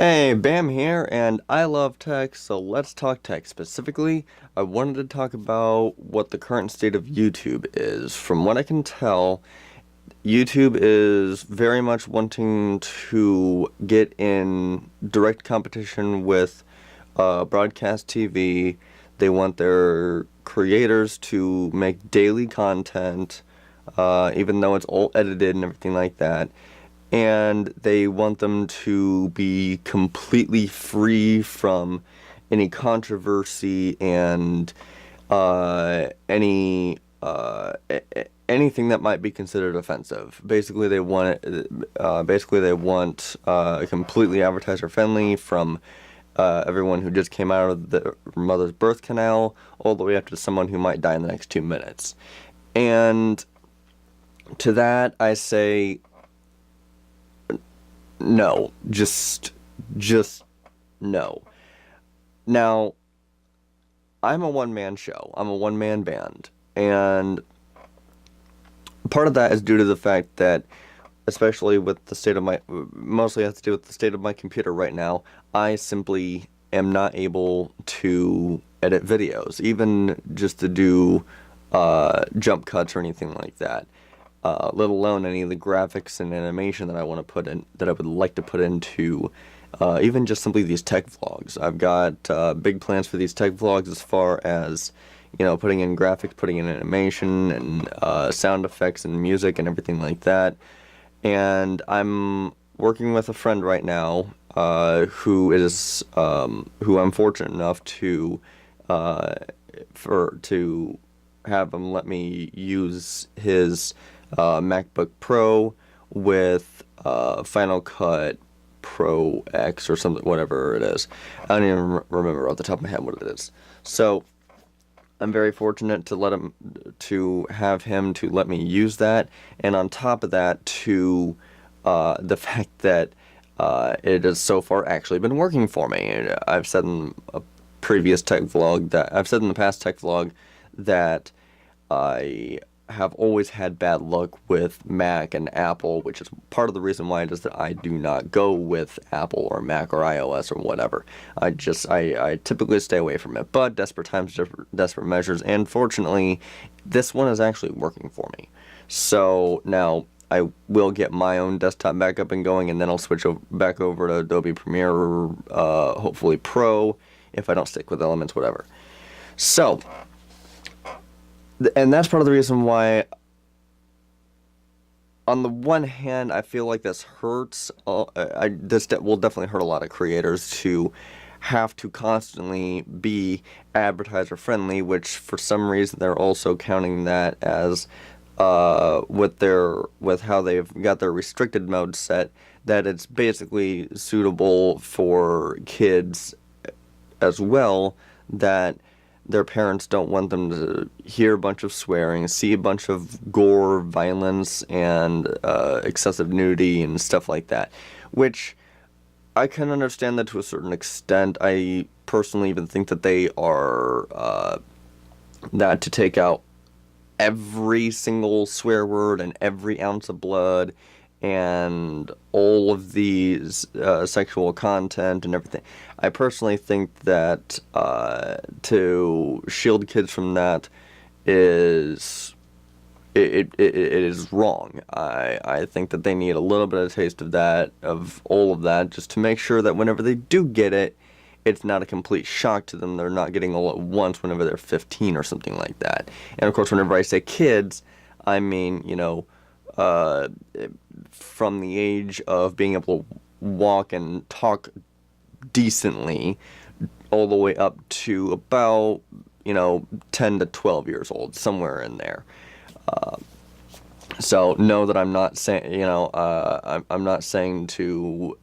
Hey, Bam here, and I love tech, so let's talk tech. Specifically, I wanted to talk about what the current state of YouTube is. From what I can tell, YouTube is very much wanting to get in direct competition with broadcast TV. They want their creators to make daily content, even though it's all edited and everything like that, and they want them to be completely free from any controversy and anything that might be considered offensive. Basically, they want completely advertiser friendly from everyone who just came out of the mother's birth canal all the way up to someone who might die in the next 2 minutes. And to that, I say no, just no. Now, I'm a one-man show. I'm a one-man band, and part of that is due to the fact that, especially with the state of my, mostly has to do with the state of my computer right now, I simply am not able to edit videos, even just to do jump cuts or anything like that. Let alone any of the graphics and animation that I want to put in, that I would like to put into, even just simply these tech vlogs. I've got big plans for these tech vlogs as far as, putting in graphics, putting in animation, and sound effects and music and everything like that. And I'm working with a friend right now, who I'm fortunate enough uh, to have him let me use his MacBook Pro with Final Cut Pro X or something, whatever it is. I don't even remember off the top of my head what it is. So I'm very fortunate to have him to let me use that, and on top of that, to the fact that it has so far actually been working for me. I've said in a previous tech vlog that I've said in the past tech vlog that I have always had bad luck with Mac and Apple, which is part of the reason why it is that I do not go with Apple or Mac or iOS or whatever. I typically stay away from it, but desperate times, desperate measures, and fortunately, this one is actually working for me. So now I will get my own desktop back up and going, and then I'll switch back over to Adobe Premiere, hopefully Pro, if I don't stick with Elements, whatever. So, and that's part of the reason why, on the one hand, I feel like this hurts. This will definitely hurt a lot of creators to have to constantly be advertiser friendly, which for some reason they're also counting that as with how they've got their restricted mode set, that it's basically suitable for kids as well, that their parents don't want them to hear a bunch of swearing, see a bunch of gore, violence, and excessive nudity and stuff like that. Which I can understand that to a certain extent. I personally even think that they are that to take out every single swear word and every ounce of blood and all of these sexual content and everything. I personally think that to shield kids from that is it is wrong. I think that they need a little bit of taste of that, of all of that, just to make sure that whenever they do get it, it's not a complete shock to them. They're not getting all at once whenever they're 15 or something like that. And of course, whenever I say kids, I mean, from the age of being able to walk and talk decently all the way up to about, 10 to 12 years old, somewhere in there. So know that I'm not saying, I'm not saying to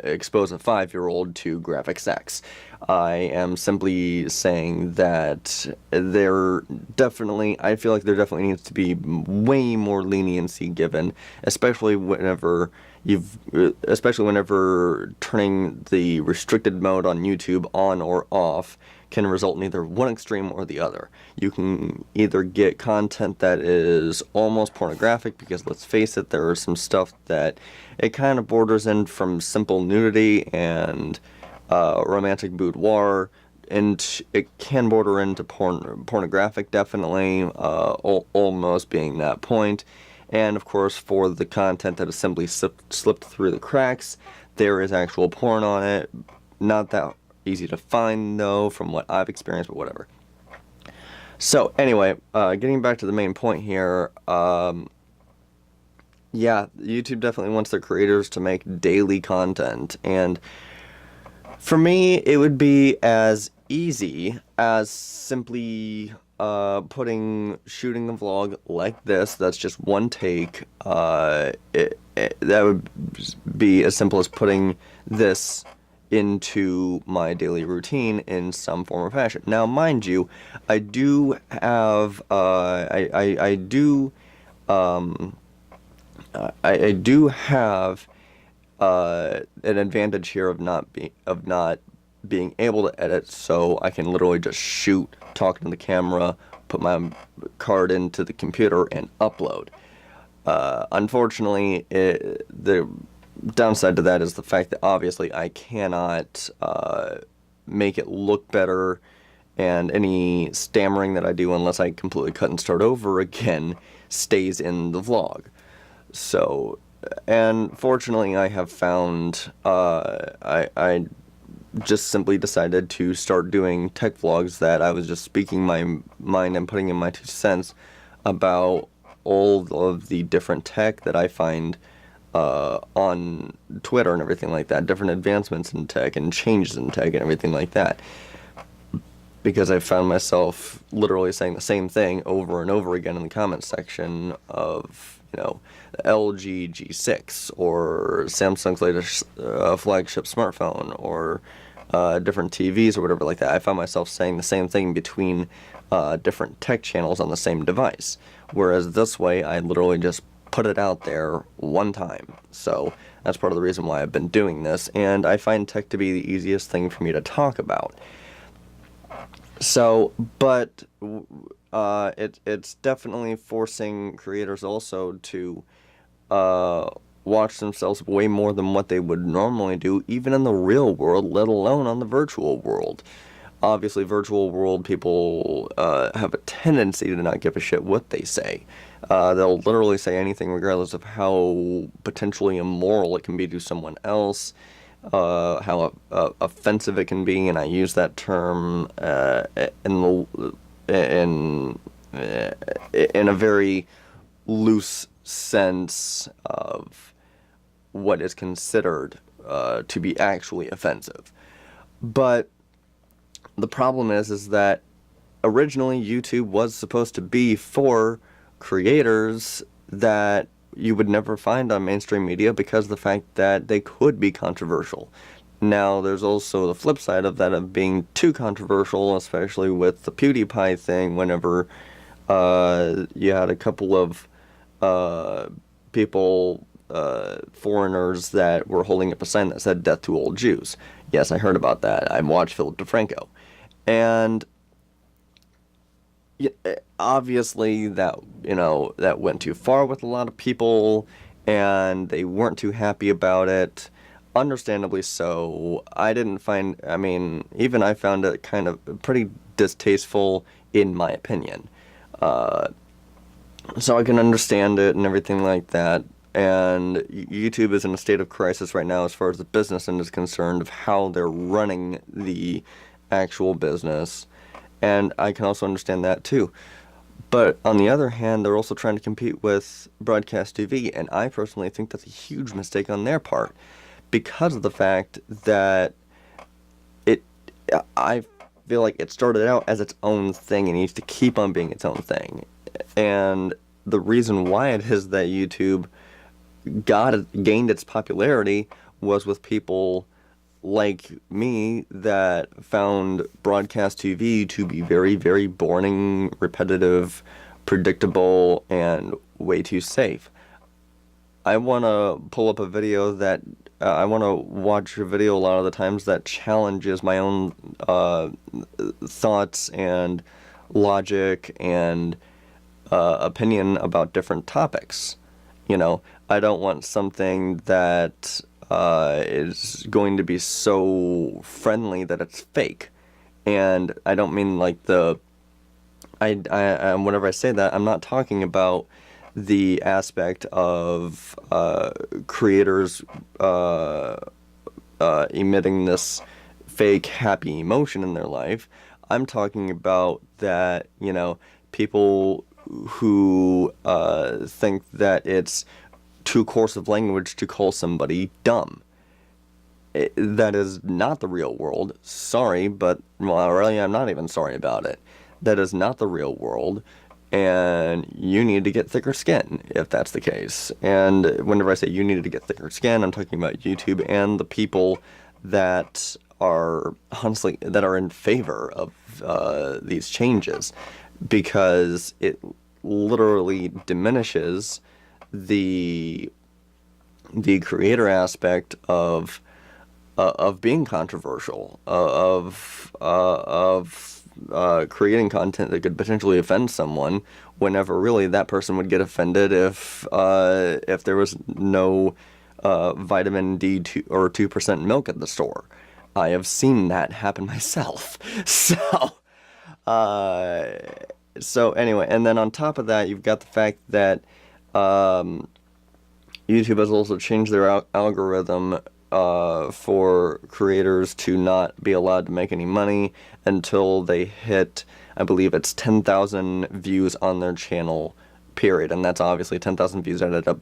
expose a 5-year-old to graphic sex. I am simply saying that I feel like there definitely needs to be way more leniency given, especially whenever especially whenever turning the restricted mode on YouTube on or off can result in either one extreme or the other. You can either get content that is almost pornographic, because let's face it, there is some stuff that it kind of borders in from simple nudity and romantic boudoir, and it can border into pornographic, definitely, almost being that point. And of course, for the content that is simply slipped through the cracks, there is actual porn on it. Not that easy to find, though, from what I've experienced, but whatever. So anyway, getting back to the main point here, yeah, YouTube definitely wants their creators to make daily content, and for me, it would be as easy as simply shooting a vlog like this. That's just one take. That would be as simple as putting this into my daily routine in some form or fashion. Now, mind you, I do have I do have an advantage here of not being able to edit, so I can literally just shoot, talk to the camera, put my card into the computer, and upload. Unfortunately, the downside to that is the fact that obviously I cannot make it look better, and any stammering that I do, unless I completely cut and start over again, stays in the vlog. So, and fortunately, I have found I just simply decided to start doing tech vlogs that I was just speaking my mind and putting in my 2 cents about all of the different tech that I find on Twitter and everything like that, different advancements in tech and changes in tech and everything like that. Because I found myself literally saying the same thing over and over again in the comments section of, you know, the LG G6 or Samsung's latest flagship smartphone or different TVs or whatever like that. I found myself saying the same thing between different tech channels on the same device. Whereas this way, I literally just put it out there one time. So that's part of the reason why I've been doing this. And I find tech to be the easiest thing for me to talk about. So, but it's definitely forcing creators also to watch themselves way more than what they would normally do, even in the real world, let alone on the virtual world. Obviously, virtual world people have a tendency to not give a shit what they say. They'll literally say anything regardless of how potentially immoral it can be to someone else, how offensive it can be, and I use that term in a very loose sense of what is considered to be actually offensive. But the problem is that originally YouTube was supposed to be for creators that you would never find on mainstream media because of the fact that they could be controversial. Now, there's also the flip side of that of being too controversial, especially with the PewDiePie thing, whenever you had a couple of people, foreigners, that were holding up a sign that said "Death to Old Jews." Yes, I heard about that. I watched Philip DeFranco. And obviously that went too far with a lot of people, and they weren't too happy about it. Understandably so. Even I found it kind of pretty distasteful, in my opinion. So I can understand it and everything like that. And YouTube is in a state of crisis right now as far as the business end is concerned, of how they're running the actual business. And I can also understand that too. But on the other hand, they're also trying to compete with broadcast TV, and I personally think that's a huge mistake on their part, because of the fact that I feel like it started out as its own thing and needs to keep on being its own thing. And the reason why it is that YouTube gained its popularity was with people like me that found broadcast TV to be very, very boring, repetitive, predictable, and way too safe. I want to pull up a video that I want to watch a video a lot of the times that challenges my own thoughts and logic and opinion about different topics. You know, I don't want something that is going to be so friendly that it's fake. And I don't mean like whenever I say that, I'm not talking about the aspect of creators emitting this fake happy emotion in their life. I'm talking about that, you know, people who think that it's too coarse of language to call somebody dumb. That is not the real world. Sorry, but, well, really, I'm not even sorry about it. That is not the real world, and you need to get thicker skin if that's the case. And whenever I say you need to get thicker skin, I'm talking about YouTube and the people that are, honestly, that are in favor of these changes, because it literally diminishes the creator aspect of being controversial, of creating content that could potentially offend someone, whenever really that person would get offended if there was no vitamin D or 2% milk at the store. I have seen that happen myself. So anyway, and then on top of that, you've got the fact that YouTube has also changed their algorithm for creators to not be allowed to make any money until they hit, I believe it's 10,000 views on their channel, period. And that's obviously 10,000 views added up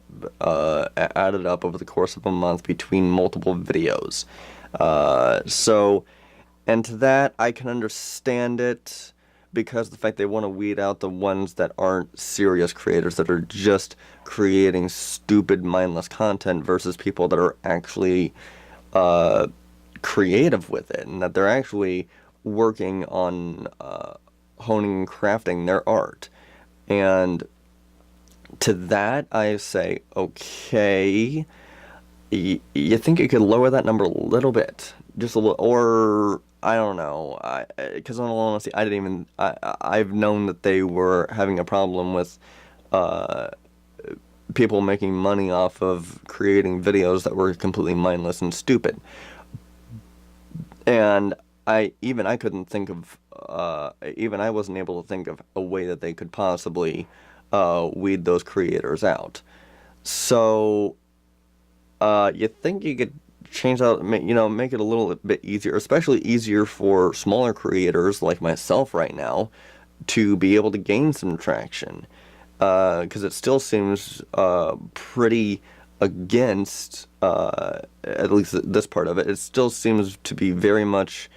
over the course of a month between multiple videos. And to that, I can understand it, because the fact they want to weed out the ones that aren't serious creators, that are just creating stupid, mindless content, versus people that are actually creative with it, and that they're actually working on honing and crafting their art. And to that, I say, okay, you think you could lower that number a little bit? Just a little, or I don't know, because in all honesty, I've known that they were having a problem with people making money off of creating videos that were completely mindless and stupid. And I couldn't think of, I wasn't able to think of a way that they could possibly weed those creators out. So, you think you could change out, make it a little bit easier, especially easier for smaller creators like myself right now, to be able to gain some traction, because it still seems pretty against, at least this part of it, it still seems to be very much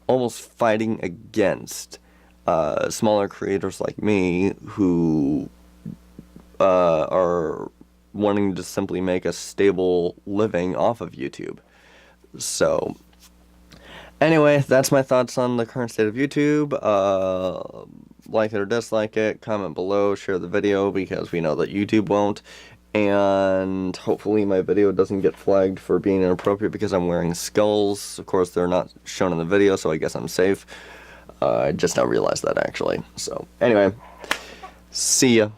almost fighting against smaller creators like me, who are wanting to simply make a stable living off of YouTube. So, anyway, that's my thoughts on the current state of YouTube. Like it or dislike it, comment below, share the video, because we know that YouTube won't. And hopefully my video doesn't get flagged for being inappropriate because I'm wearing skulls. Of course, they're not shown in the video, so I guess I'm safe. I just now realized that, actually. So, anyway, see ya.